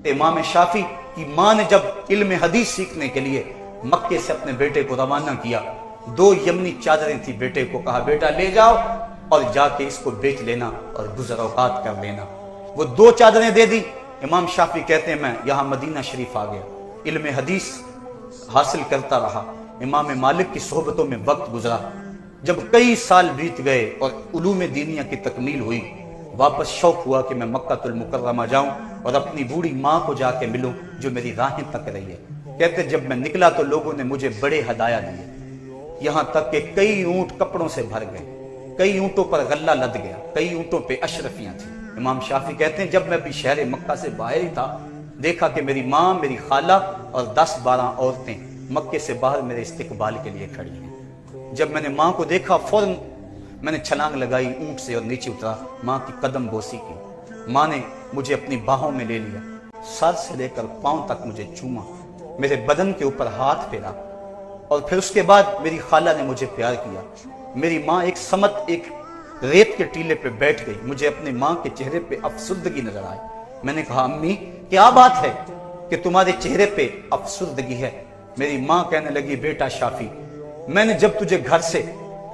इमाम शाफी की माँ ने जब इल्म हदीस सीखने के लिए मक्के से अपने बेटे को रवाना किया, 2 यमनी चादरें थी, बेटे को कहा बेटा ले जाओ और जाके इसको बेच लेना और गुज़र औक़ात कर लेना। वो 2 चादरें दे दी। इमाम शाफी कहते हैं मैं यहाँ मदीना शरीफ आ गया, इल्म हदीस हासिल करता रहा, इमाम मालिक की सोहबतों में वक्त गुजरा। जब कई साल बीत गए और उलूम दीनिया की तकमील हुई, वापस शौक हुआ कि मैं मक्कातुल मुकर्रमा जाऊं और अपनी बूढ़ी माँ को जाके मिलूं जो मेरी राहें तक रही है। कहते जब मैं निकला तो लोगों ने मुझे बड़े हदाया दिए, यहाँ तक कि कई ऊंट कपड़ों से भर गए, कई ऊंटों पर गल्ला लद गया, कई ऊंटों पे अशरफियां थी। इमाम शाफी कहते हैं जब मैं भी शहर मक्का से बाहर ही था, देखा कि मेरी माँ, मेरी खाला और 10-12 औरतें मक्के से बाहर मेरे इस्तिकबाल के लिए खड़ी हैं। जब मैंने माँ को देखा फौरन मैंने छलांग लगाई, ऊंट से और नीचे उतरा, माँ की कदम बोसी की। माँ ने मुझे अपनी बाहों में ले लिया, सर से लेकर पांव तक मुझे चूमा, मेरे बदन के ऊपर हाथ फेरा और फिर उसके बाद मेरी खाला ने मुझे प्यार किया। मेरी माँ एक समत एक रेत के टीले पे बैठ गई, मुझे अपने माँ के चेहरे पे अफसुर्दगी नजर आई। मैंने कहा अम्मी क्या बात है कि तुम्हारे चेहरे पे अफसुर्दगी है? मेरी माँ कहने लगी बेटा शाफी, मैंने जब तुझे घर से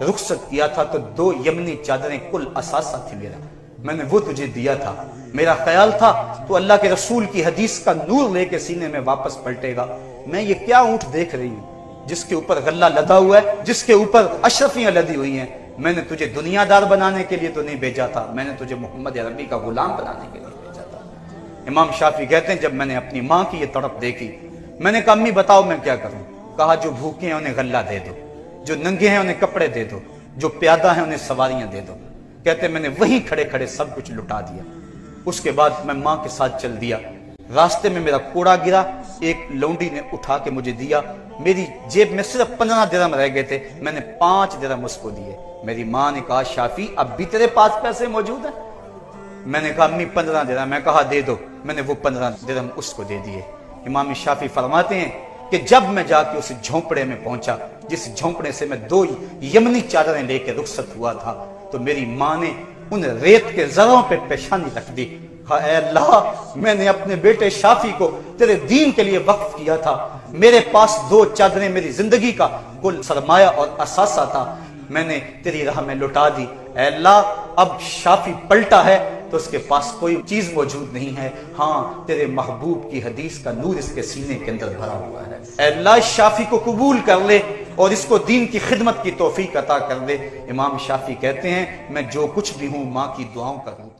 रुखसत किया था तो 2 यमनी चादरें कुल असासा थी मेरा, मैंने वो तुझे दिया था। मेरा ख्याल था तो अल्लाह के रसूल की हदीस का नूर लेके सीने में वापस पलटेगा। मैं ये क्या ऊंट देख रही हूँ जिसके ऊपर गल्ला लदा हुआ है, जिसके ऊपर अशरफियां लदी हुई हैं। मैंने तुझे दुनियादार बनाने के लिए तो नहीं भेजा था, मैंने तुझे मोहम्मद अरबी का गुलाम बनाने के लिए भेजा था। इमाम शाफी कहते हैं जब मैंने अपनी माँ की ये तड़प देखी, मैंने कहा अम्मी बताओ मैं क्या करूं? कहा जो भूखे हैं उन्हें गल्ला दे दो, जो नंगे हैं उन्हें कपड़े दे दो, जो प्यादा है उन्हें सवारियां दे दो। कहते मैंने वहीं खड़े खड़े सब कुछ लुटा दिया। उसके बाद मैं माँ के साथ चल दिया। रास्ते में मेरा कोड़ा गिरा, एक लौंडी ने उठा के मुझे दिया। मेरी जेब में सिर्फ 15 दिरहम रह गए थे, मैंने 5 दिरहम उसको दिए। मेरी माँ ने कहा शाफी अब भी तेरे पास पैसे मौजूद हैं? मैंने कहा अम्मी 15 दिरहम। मैं कहा दे दो। मैंने वो 15 दिरहम उसको दे दिए। इमाम शाफी फरमाते हैं कि जब मैं जाके उस झोंपड़े में पहुंचा जिस झोंपड़े से मैं 2 यमनी चादरें लेकर रुखसत हुआ था, तो मेरी माँ ने उन रेत के जरों पे पेशानी रख दी। कहा ऐ अल्लाह, मैंने अपने बेटे शाफी को तेरे दीन के लिए वक्फ किया था, मेरे पास 2 चादरें मेरी जिंदगी का कुल सरमाया और असासा था, मैंने तेरी राह में लुटा दी। ऐ अल्लाह, अब शाफी पलटा है तो उसके पास कोई चीज मौजूद नहीं है, हाँ तेरे महबूब की हदीस का नूर इसके सीने के अंदर भरा हुआ है। ऐ अल्लाह, शाफी को कबूल कर ले और इसको दीन की खिदमत की तौफीक अता कर दे। इमाम शाफी कहते हैं मैं जो कुछ भी हूँ माँ की दुआओं का हूँ।